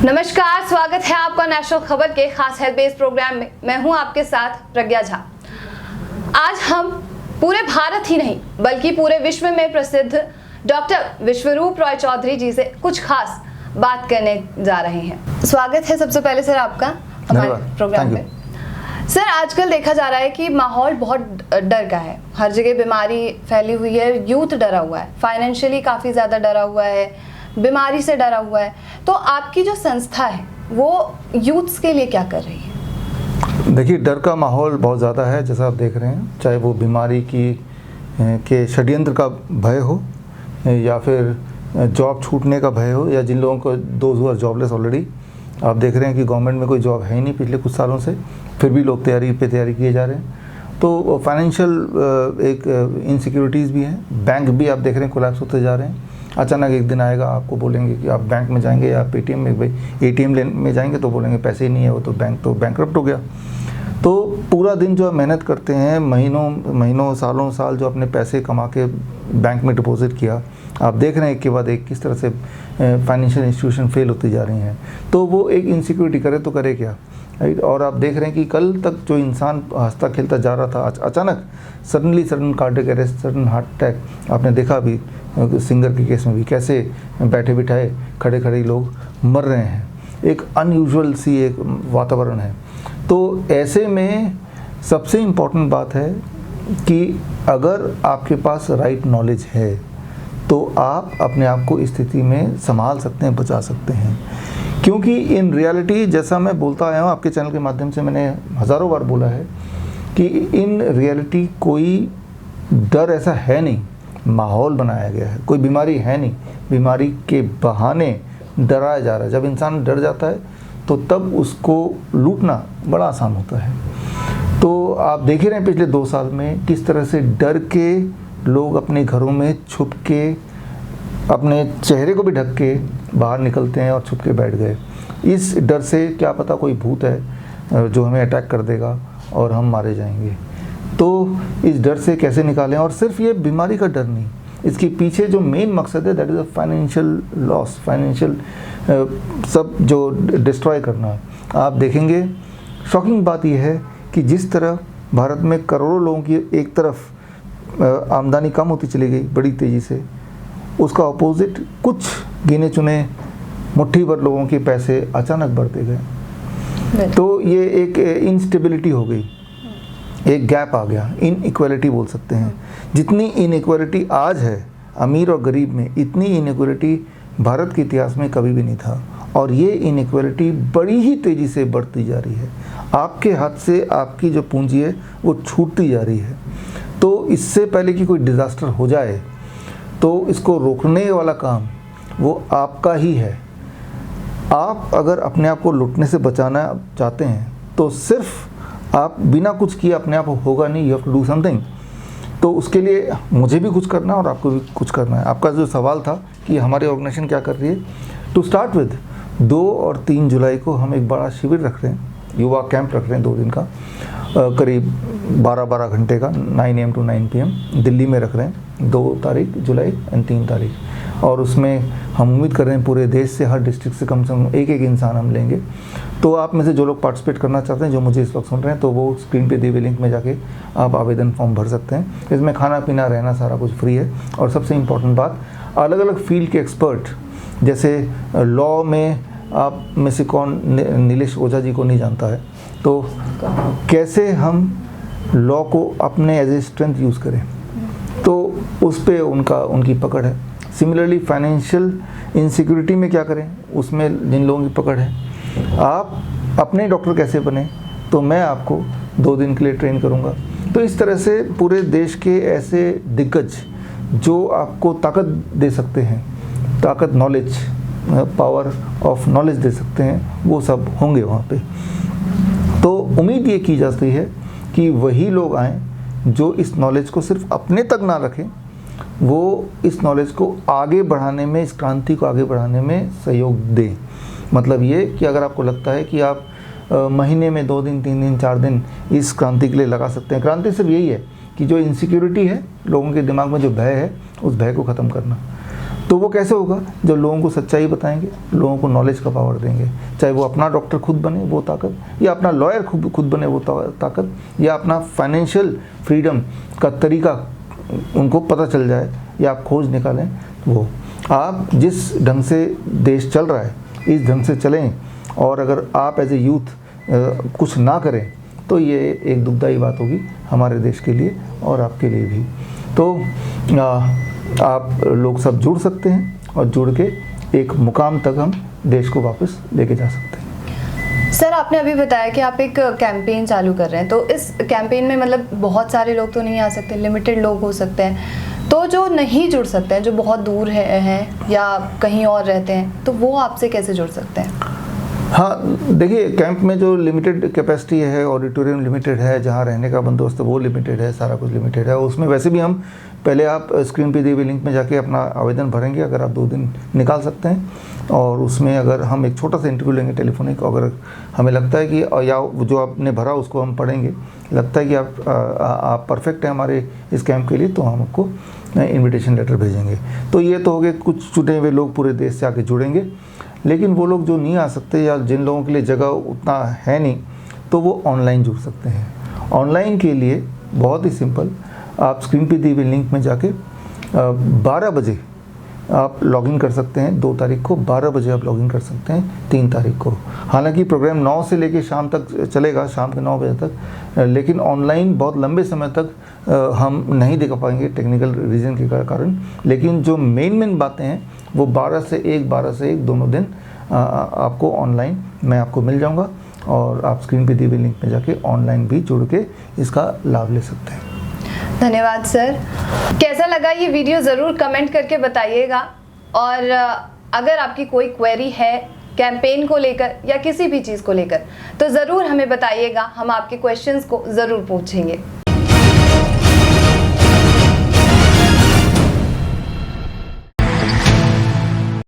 नमस्कार, स्वागत है आपका नेशनल खबर के खास हेल्थ बेस्ड प्रोग्राम में। मैं हूं आपके साथ प्रज्ञा झा। आज हम पूरे भारत ही नहीं बल्कि पूरे विश्व में प्रसिद्ध डॉक्टर विश्वरूप रॉय चौधरी जी से कुछ खास बात करने जा रहे हैं। स्वागत है सबसे पहले सर आपका हमारे प्रोग्राम में। सर, आजकल देखा जा रहा है कि माहौल बहुत डर का है, हर जगह बीमारी फैली हुई है, यूथ डरा हुआ है, फाइनेंशियली काफ़ी ज़्यादा डरा हुआ है, बीमारी से डरा हुआ है। तो आपकी जो संस्था है वो यूथ्स के लिए क्या कर रही है? देखिए, डर का माहौल बहुत ज़्यादा है, जैसा आप देख रहे हैं, चाहे वो बीमारी के षड्यंत्र का भय हो या फिर जॉब छूटने का भय हो, या जिन लोगों को those who are jobless already, आप देख रहे हैं कि गवर्नमेंट में कोई जॉब है ही नहीं पिछले कुछ सालों से, फिर भी लोग तैयारी किए जा रहे हैं। तो फाइनेंशियल एक इनसिक्योरिटीज़ भी हैं, बैंक भी आप देख रहे हैं कोलैप्स होते जा रहे हैं। अचानक एक दिन आएगा, आपको बोलेंगे कि आप बैंक में जाएंगे या पेटीएम में, भाई एटीएम में जाएंगे तो बोलेंगे पैसे ही नहीं है, वो तो बैंक तो बैंकरप्ट हो गया। तो पूरा दिन जो मेहनत करते हैं, महीनों साल जो अपने पैसे कमा के बैंक में डिपॉजिट किया, आप देख रहे हैं एक के बाद एक किस तरह से फाइनेंशियल इंस्टीट्यूशन फेल होती जा रही हैं। तो वो एक इनसिक्योरिटी करे तो करे क्या, राइट। और आप देख रहे हैं कि कल तक जो इंसान हंसता खेलता जा रहा था, अचानक sudden cardiac arrest, sudden heart attack, आपने देखा अभी सिंगर के केस में भी कैसे बैठे बिठाए खड़े खड़े लोग मर रहे हैं। एक अनयूजुअल सी एक वातावरण है। तो ऐसे में सबसे इम्पॉर्टेंट बात है कि अगर आपके पास राइट नॉलेज है तो आप अपने आप को इस स्थिति में संभाल सकते हैं, बचा सकते हैं। क्योंकि इन रियलिटी, जैसा मैं बोलता आया हूँ आपके चैनल के माध्यम से, मैंने हज़ारों बार बोला है कि इन रियलिटी कोई डर ऐसा है नहीं, माहौल बनाया गया है। कोई बीमारी है नहीं, बीमारी के बहाने डराया जा रहा है। जब इंसान डर जाता है तो तब उसको लूटना बड़ा आसान होता है। तो आप देख ही रहे हैं पिछले 2 साल में किस तरह से डर के लोग अपने घरों में छुप के, अपने चेहरे को भी ढक के बाहर निकलते हैं और छुप के बैठ गए। इस डर से क्या पता कोई भूत है जो हमें अटैक कर देगा और हम मारे जाएंगे। तो इस डर से कैसे निकालें? और सिर्फ ये बीमारी का डर नहीं, इसके पीछे जो मेन मकसद है that is a financial loss, financial सब जो डिस्ट्रॉय करना है। आप देखेंगे, शॉकिंग बात यह है कि जिस तरह भारत में करोड़ों लोगों की एक तरफ आमदनी कम होती चली गई बड़ी तेज़ी से, उसका अपोजिट कुछ गिने चुने मुट्ठी भर लोगों के पैसे अचानक बढ़ते गए। तो ये एक इंस्टेबिलिटी हो गई, एक गैप आ गया, इनइक्वालिटी बोल सकते हैं। जितनी इनइक्वालिटी आज है अमीर और गरीब में, इतनी इनइक्वालिटी भारत के इतिहास में कभी भी नहीं था। और ये इनइक्वालिटी बड़ी ही तेज़ी से बढ़ती जा रही है। आपके हाथ से आपकी जो पूंजी है वो छूटती जा रही है। तो इससे पहले कि कोई डिज़ास्टर हो जाए तो इसको रोकने वाला काम वो आपका ही है। आप अगर अपने आप को लुटने से बचाना चाहते हैं तो सिर्फ आप बिना कुछ किए अपने आप होगा नहीं, you have to do something. तो उसके लिए मुझे भी कुछ करना है और आपको भी कुछ करना है। आपका जो सवाल था कि हमारी ऑर्गेनाइजेशन क्या कर रही है, टू स्टार्ट विद 2 और 3 जुलाई को हम एक बड़ा शिविर रख रहे हैं, युवा कैंप रख रहे हैं 2 दिन का, करीब 12-12 घंटे का, 9 AM to 9 PM दिल्ली में रख रहे हैं, 2 तारीख जुलाई एंड 3 तारीख। और उसमें हम उम्मीद कर रहे हैं पूरे देश से, हर डिस्ट्रिक्ट से कम एक इंसान हम लेंगे। तो आप में से जो लोग पार्टिसिपेट करना चाहते हैं, जो मुझे इस वक्त सुन रहे हैं, तो वो स्क्रीन पे दिए हुए लिंक में जाके आप आवेदन फॉर्म भर सकते हैं। इसमें खाना पीना रहना सारा कुछ फ्री है। और सबसे इम्पॉर्टेंट बात, अलग अलग फील्ड के एक्सपर्ट, जैसे लॉ में आप में से कौन नीलेश ओझा जी को नहीं जानता है, तो कैसे हम लॉ को अपने एज ए स्ट्रेंथ यूज़ करें, तो उस पर उनकी पकड़ है। सिमिलरली फाइनेंशियल इनसिक्योरिटी में क्या करें, उसमें जिन लोगों की पकड़ है। आप अपने डॉक्टर कैसे बने, तो मैं आपको 2 दिन के लिए ट्रेन करूंगा। तो इस तरह से पूरे देश के ऐसे दिग्गज जो आपको ताकत दे सकते हैं, ताकत, नॉलेज, पावर ऑफ नॉलेज दे सकते हैं, वो सब होंगे वहाँ पे। तो उम्मीद ये की जाती है कि वही लोग आएँ जो इस नॉलेज को सिर्फ अपने तक ना रखें, वो इस नॉलेज को आगे बढ़ाने में, इस क्रांति को आगे बढ़ाने में सहयोग दें। मतलब ये कि अगर आपको लगता है कि आप महीने में 2 दिन, 3 दिन, 4 दिन इस क्रांति के लिए लगा सकते हैं। क्रांति सिर्फ यही है कि जो इनसिक्योरिटी है, लोगों के दिमाग में जो भय है, उस भय को ख़त्म करना। तो तो वो कैसे होगा? जब लोगों को सच्चाई बताएंगे, लोगों को नॉलेज का पावर देंगे, चाहे वो अपना डॉक्टर खुद बने वो ताकत, या अपना लॉयर खुद बने वो ताकत, या अपना फाइनेंशियल फ्रीडम का तरीका उनको पता चल जाए या आप खोज निकालें। वो आप जिस ढंग से देश चल रहा है इस ढंग से चलें, और अगर आप एज ए यूथ कुछ ना करें तो ये एक दुखदाई बात होगी हमारे देश के लिए और आपके लिए भी। तो आप लोग सब जुड़ सकते हैं और जुड़ के एक मुकाम तक हम देश को वापस लेके जा सकते हैं। सर, आपने अभी बताया कि आप एक कैंपेन चालू कर रहे हैं, तो इस कैंपेन में मतलब बहुत सारे लोग तो नहीं आ सकते, लिमिटेड लोग हो सकते हैं, तो जो नहीं जुड़ सकते हैं, जो बहुत दूर हैं या कहीं और रहते हैं, तो वो आपसे कैसे जुड़ सकते हैं? हाँ, देखिए, कैंप में जो लिमिटेड कैपेसिटी है, ऑडिटोरियम लिमिटेड है, जहाँ रहने का बंदोबस्त है वो लिमिटेड है, सारा कुछ लिमिटेड है। उसमें वैसे भी हम पहले आप स्क्रीन पे दिए हुए लिंक में जाके अपना आवेदन भरेंगे, अगर आप 2 दिन निकाल सकते हैं, और उसमें अगर हम एक छोटा सा इंटरव्यू लेंगे टेलीफोनिक, अगर हमें लगता है कि या जो आपने भरा उसको हम पढ़ेंगे, लगता है कि आप परफेक्ट हैं हमारे इस कैंप के लिए, तो हम आपको इन्विटेशन लेटर भेजेंगे। तो ये तो हो गए कुछ चुने हुए लोग पूरे देश से आके जुड़ेंगे। लेकिन वो लोग जो नहीं आ सकते या जिन लोगों के लिए जगह उतना है नहीं, तो वो ऑनलाइन जुड़ सकते हैं। ऑनलाइन के लिए बहुत ही सिंपल, आप स्क्रीन पे दिए हुए लिंक में जाके 12 बजे आप लॉगिन कर सकते हैं। 2 तारीख को 12 बजे आप लॉगिन कर सकते हैं, 3 तारीख को। हालांकि प्रोग्राम 9 से लेके शाम तक चलेगा, शाम के 9 बजे तक, लेकिन ऑनलाइन बहुत लंबे समय तक हम नहीं दिखा पाएंगे टेक्निकल रीज़न के कारण। लेकिन जो मेन बातें हैं वो 12 से 1 दोनों दिन आपको ऑनलाइन मैं आपको मिल जाऊंगा, और आप स्क्रीन पे दिए हुए लिंक में जाके ऑनलाइन भी जुड़ के इसका लाभ ले सकते हैं। धन्यवाद सर। कैसा लगा ये वीडियो ज़रूर कमेंट करके बताइएगा, और अगर आपकी कोई क्वेरी है कैंपेन को लेकर या किसी भी चीज़ को लेकर तो ज़रूर हमें बताइएगा, हम आपके क्वेश्चंस को ज़रूर पूछेंगे।